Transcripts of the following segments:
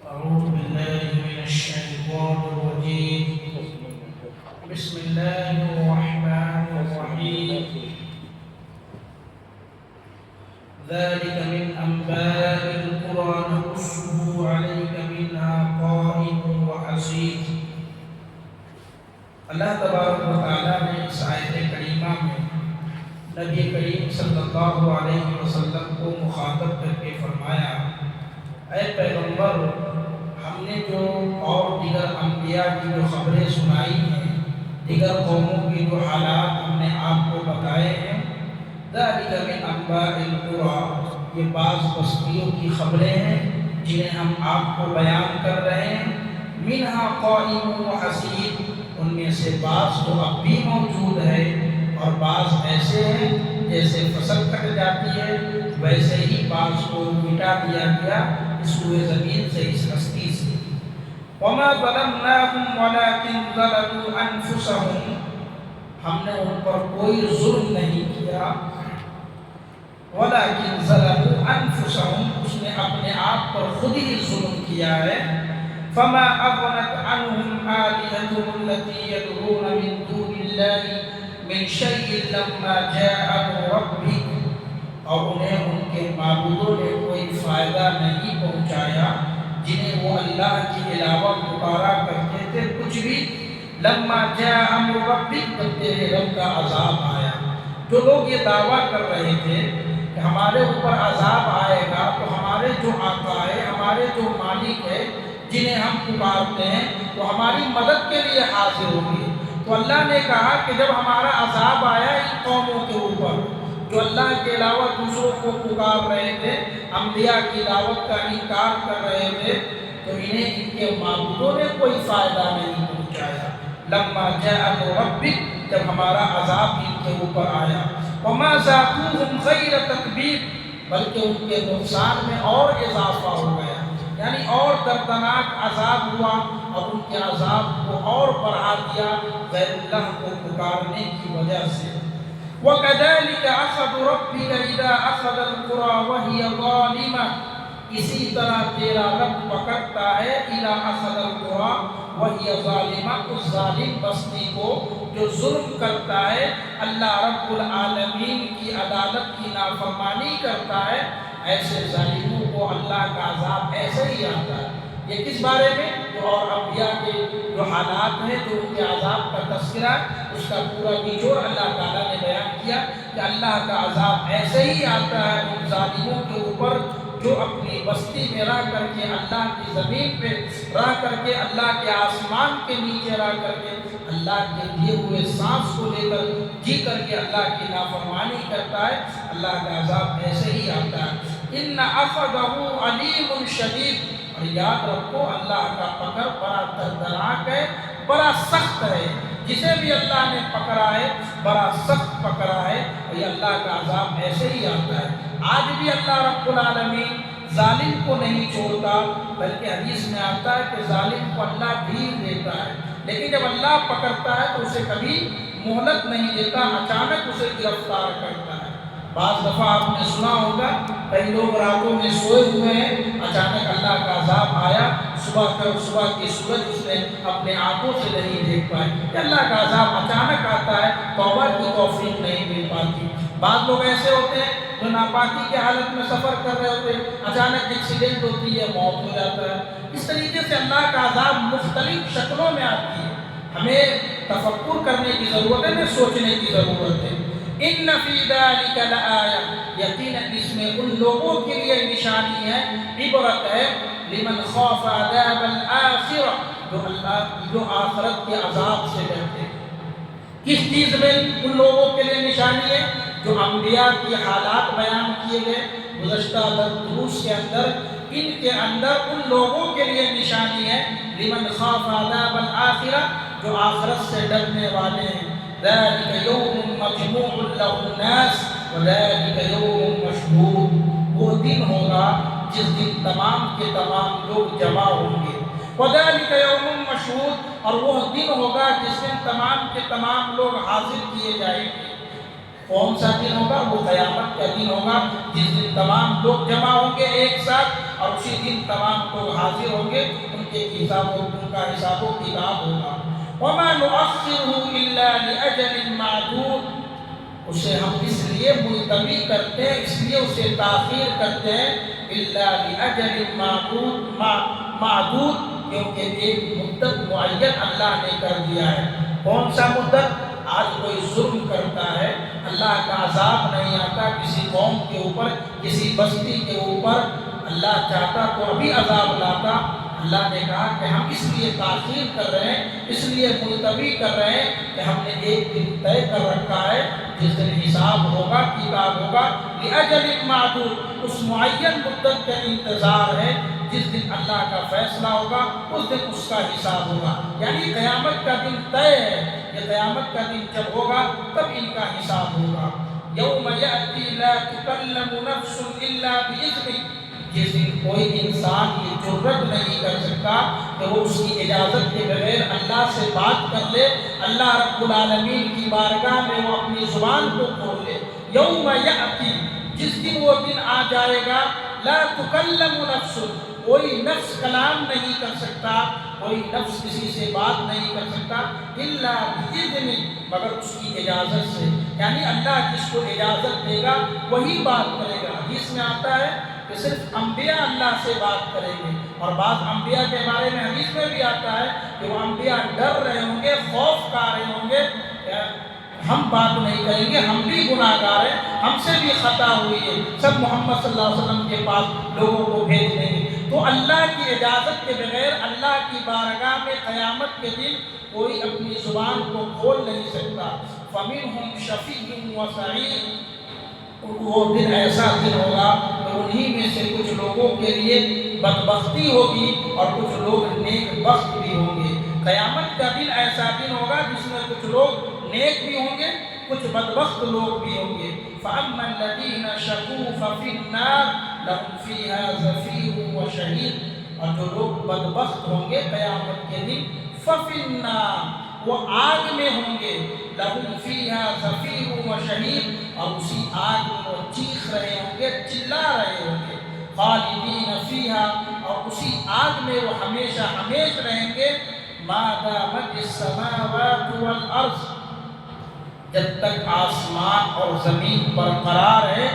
أعوذ بالله من الشيطان الرجيم. بسم الله الرحمن الرحيم. ذلك من أنباء القرى نقصه عليك منها قائم وحصيد. اللہ تبارک و تعالیٰ نے اس آیت کریمہ میں نبی کریم صلی اللہ علیہ وسلم کو مخاطب کر کے فرمایا، اے پیغمبر، ہم نے جو اور دیگر انبیاء کی جو خبریں سنائی ہیں، دیگر قوموں کی جو حالات ہم نے آپ کو بتائے ہیں، ذالک من انباء القرى، یہ بعض بستیوں کی خبریں ہیں جنہیں ہم آپ کو بیان کر رہے ہیں، منہا قائم و حصید، ان میں سے بعض تو اب بھی موجود ہے اور بعض ایسے ہیں جیسے فصل کٹ جاتی ہے ویسے ہی بعض کو مٹا دیا گیا اس روئے زمین سے، اس ہستی سے۔ وَمَا ظَلَمْنَاهُمْ وَلَكِنْ ظَلَمُوا أَنفُسَهُمْ، ہم نے ان پر کوئی ظلم نہیں کیا، وَلَكِنْ ظَلَمُوا أَنفُسَهُمْ، اس نے اپنے آپ پر خود ہی ظلم کیا ہے۔ فَمَا أَغْنَتْ عَنْهُمْ آلِهَتُهُمُ الَّتِي يَدْعُونَ مِن دُونِ اللَّهِ مِن شَيْءٍ لَمَّا جَاءَ أَمْرُ رَبِّكَ، اور انہیں ان کے معبودوں نے کوئی فائدہ نہیں پہنچایا جنہیں وہ اللہ کے علاوہ پکارا کرتے تھے کچھ بھی، لما جاء امر ربک، جب تیرے رب کا عذاب آیا۔ جو لوگ یہ دعویٰ کر رہے تھے کہ ہمارے اوپر عذاب آئے گا تو ہمارے جو آقا ہے، ہمارے جو مالک ہے جنہیں ہم پکارتے ہیں وہ ہماری مدد کے لیے حاضر ہوں گے، تو اللہ نے کہا کہ جب ہمارا عذاب آیا ان قوموں کے اوپر جو اللہ کے علاوہ دوسروں کو پکار رہے تھے، انبیاء کی دعوت کا انکار کر رہے تھے، تو انہیں ان کے معبودوں نے کوئی فائدہ نہیں پہنچایا۔ لما جاء امر ربک، جب ہمارا عذاب ان کے اوپر آیا۔ وما زادوہم غیر تتبیب، بلکہ ان کے نقصان میں اور اضافہ ہو گیا، یعنی اور دردناک عذاب ہوا اور ان کے عذاب کو اور بڑھا دیا غیر اللہ کو پکارنے کی وجہ سے۔ وَكَذَلِكَ أَخَذُ رَبِّكَ إِذَا أَخَذَ الْقُرَى وَهِيَ ظَالِمَةٌ، اسی طرح تیرا رب پکڑتا ہے إِذَا أَخَذَ الْقُرَى وَهِيَ ظَالِمَةٌ، اس ظالم بستی کو جو ظلم کرتا ہے، اللہ رب العالمین کی عدالت کی نافرمانی کرتا ہے، ایسے ظالموں کو اللہ کا عذاب ایسے ہی آتا ہے۔ یہ کس بارے میں؟ جو اور انبیاء کے جو حالات ہیں، جو ان کے عذاب کا تذکرہ، اس کا پورا نچوڑ اللہ تعالیٰ نے بیان کیا کہ اللہ کا عذاب ایسے ہی آتا ہے ان ظالموں کے اوپر جو اپنی بستی میں رہ کر کے، اللہ کی زمین پہ رہ کر کے، اللہ کے آسمان کے نیچے رہ کر کے، اللہ کے دیے ہوئے سانس کو لے کر جی کر کے اللہ کی نافرمانی کرتا ہے، اللہ کا عذاب ایسے ہی آتا ہے۔ ان اخذہ علیم شدید، اور یاد رکھو اللہ کا پکڑ بڑا دردناک ہے، بڑا سخت ہے، جسے بھی اللہ نے پکڑا ہے بڑا سخت پکڑا ہے، اور یہ اللہ کا عذاب ایسے ہی آتا ہے۔ آج بھی اللہ رب العالمین ظالم کو نہیں چھوڑتا، بلکہ حدیث میں آتا ہے کہ ظالم کو اللہ ڈھیل دیتا ہے، لیکن جب اللہ پکڑتا ہے تو اسے کبھی مہلت نہیں دیتا، اچانک اسے گرفتار کرتا ہے۔ بعض دفعہ آپ نے سنا ہوگا کئی لوگ راتوں میں سوئے ہوئے ہیں، اچانک اللہ کا عذاب آیا، صبح کی سورج اس نے اپنے آنکھوں سے نہیں دیکھ پائے، کہ اللہ کا عذاب اچانک آتا ہے، توبہ کی توفیق نہیں مل پاتی۔ بعض لوگ ایسے ہوتے ہیں جو ناپاکی کے حالت میں سفر کر رہے ہوتے ہیں، اچانک ایکسیڈنٹ ہوتی ہے، موت ہو جاتا ہے۔ اس طریقے سے اللہ کا عذاب مختلف شکلوں میں آتی ہے، ہمیں تفکر کرنے کی ضرورت ہے، سوچنے کی ضرورت ہے۔ ان فی ذلک لآیہ، یقیناً اس میں ان لوگوں کے لیے نشانی ہے، عبرت ہے، لمن خاف عذاب الآخرہ، جو آخرت کے عذاب سے ڈرتے ہیں۔ کس چیز میں ان لوگوں کے لیے نشانی ہے؟ جو انبیاء کی حالات بیان کیے گئے گزشتہ دروس کے اندر، ان کے اندر ان لوگوں کے لیے نشانی ہے، لمن خاف عذاب الآخرہ، جو آخرت سے ڈرنے والے ہیں۔ ذلک یوم مجموع لہ الناس وذلک یوم مشہود، وہ دن ہوگا جس دن تمام کے تمام لوگ جمع ہوں گے۔ وذلک یوم مشہود، اور وہ دن ہوگا جس دن تمام کے تمام لوگ حاضر کیے جائیں گے۔ کون سا دن ہوگا؟ وہ قیامت کا دن ہوگا، جس دن تمام لوگ جمع ہوں گے ایک ساتھ، اور اسی دن تمام لوگ حاضر ہوں گے، ان کا حساب و کتاب ہوگا۔ وَمَا نُؤَخِّرُهُ إِلَّا لِأَجَلٍ مَّعْدُودٍ، اسے ہم اس لیے ملتوی کرتے ہیں، اس لیے اسے تاخیر کرتے ہیں، إِلَّا لِأَجَلٍ مَّعْدُودٍ، کیونکہ ایک مدت معین اللہ نے کر دیا ہے۔ کون سا مدت؟ آج کوئی ظلم کرتا ہے، اللہ کا عذاب نہیں آتا کسی قوم کے اوپر، کسی بستی کے اوپر، اللہ چاہتا تو ابھی عذاب لاتا۔ اللہ نے کہا کہ ہم اس لیے تاخیر کر رہے ہیں، اس لیے ملتوی کر رہے ہیں کہ ہم نے ایک دن طے کر رکھا ہے جس دن حساب ہوگا، کتاب ہوگا۔ لِأَجَلٍ مَّعْدُودٍ، اس معین مدت کا انتظار ہے، جس دن اللہ کا فیصلہ ہوگا اس دن اس کا حساب ہوگا۔ یعنی قیامت کا دن طے ہے، یہ قیامت کا دن جب ہوگا تب ان کا حساب ہوگا۔ یوم یأتی لا تکلم نفس الا بإذنہ، جس دن کوئی انسان یہ جرت نہیں کر سکتا کہ وہ اس کی اجازت کے بغیر اللہ سے بات کر لے، اللہ رب العالمین کی بارگاہ میں وہ اپنی زبان کو کھول لے۔ یوم یأتی، جس دن وہ دن آ جائے گا، لا تکلم نفس، کوئی نفس کلام نہیں کر سکتا، کوئی نفس کسی سے بات نہیں کر سکتا، الا بإذن، مگر اس کی اجازت سے۔ یعنی اللہ جس کو اجازت دے گا وہی بات کرے گا۔ حدیث میں آتا ہے کہ صرف انبیاء اللہ سے بات کریں گے، اور بعض انبیاء کے بارے میں حدیث میں بھی آتا ہے کہ وہ انبیاء ڈر رہے ہوں گے، خوف کھا رہے ہوں گے، ہم بات نہیں کریں گے، ہم بھی گناہ گار ہیں، ہم سے بھی خطا ہوئی ہے، سب محمد صلی اللہ علیہ وسلم کے پاس لوگوں کو بھیج دیں گے۔ تو اللہ کی اجازت کے بغیر اللہ کی بارگاہ میں قیامت کے دن کوئی اپنی زبان کو کھول نہیں سکتا۔ فَمِنْهُمْ شَفِيٌّ وَسَعِيدٌ، وہ دن ایسا دن ہوگا کہ انہی میں سے کچھ لوگوں کے لیے بدبختی ہوگی اور کچھ لوگ نیک بخت بھی ہوں گے۔ قیامت کا دن ایسا دن ہوگا جس میں کچھ لوگ نیک بھی ہوں گے، کچھ بدبخت لوگ بھی ہوں گے۔ فَأَمَّا الَّذِينَ شَقُوا فَفِي النَّارِ لَهُمْ فِيهَا زَفِيرٌ وَشَهِيقٌ، اور جو لوگ بدبخت ہوں گے قیامت کے دن، فَفِي النَّارِ، وہ آگ میں ہوں گے، لَهُمْ فِيهَا زَفِيرٌ وَشَهِيقٌ، اور اسی آگ میں وہ چیخ رہے ہوں گے، چلا رہے ہوں گے، خالدین فیہا، اور اسی آگ میں وہ ہمیشہ ہمیش رہیں گے، ما دامت السماوات والارض، جب تک آسمان اور زمین برقرار ہے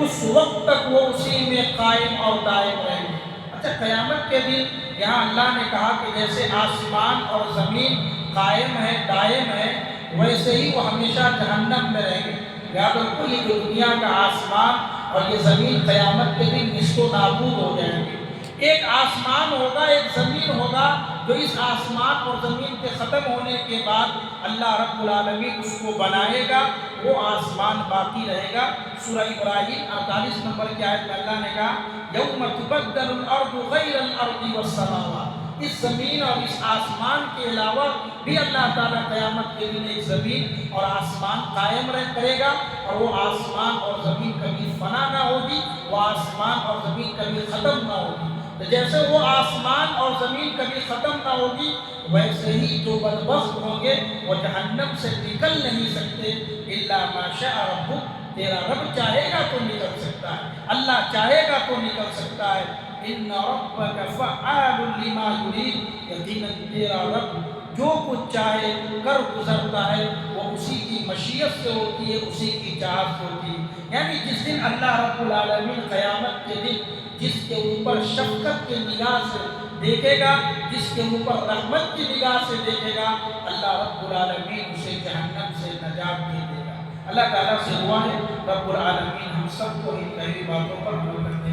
اس وقت تک وہ اسی میں قائم اور دائم رہیں گے۔ اچھا، قیامت کے دن یہاں اللہ نے کہا کہ جیسے آسمان اور زمین قائم ہے، دائم ہے، ویسے ہی وہ ہمیشہ جہنم میں رہیں گے۔ یاد رکھو، یہ جو دنیا کا آسمان اور یہ زمین قیامت کے دن نشت و نابود ہو جائیں گے۔ ایک آسمان ہوگا، ایک زمین ہوگا، جو اس آسمان اور زمین کے ختم ہونے کے بعد اللہ رب العالمین اس کو بنائے گا، وہ آسمان باقی رہے گا۔ سورہ ابراہیم 48 نمبر کی آیت میں اللہ نے کہا یوم تبدل الارض غیر الارض والسماوات، اس زمین اور اس آسمان کے علاوہ بھی اللہ تعالیٰ قیامت کے دن ایک زمین اور آسمان قائم کرے گا، اور وہ آسمان اور زمین کبھی فنا نہ ہوگی، وہ آسمان اور زمین کبھی ختم نہ ہوگی۔ تو جیسے وہ آسمان اور زمین کبھی ختم نہ ہوگی، ویسے ہی جو بدبخت ہوں گے وہ جہنم سے نکل نہیں سکتے، الا ما شاء ربک، تیرا رب چاہے گا تو نکل سکتا ہے، اللہ چاہے گا تو نکل سکتا ہے۔ ان ربک فعال لما یرید، یقیناً تیرا رب جو کچھ چاہے کر گزرتا ہے، وہ اسی کی مشیت سے ہوتی ہے، اسی کی چاہت سے ہوتی ہے۔ یعنی جس دن اللہ رب العالمین قیامت کے دن جس کے اوپر شفقت کی نگاہ سے دیکھے گا، جس کے اوپر رحمت کی نگاہ سے دیکھے گا، اللہ رب العالمین اسے جہنم سے نجات دے دے گا۔ اللہ تعالیٰ سے دعا ہے رب العالمین ہم سب کو ان پہلی باتوں پر عمل کرنے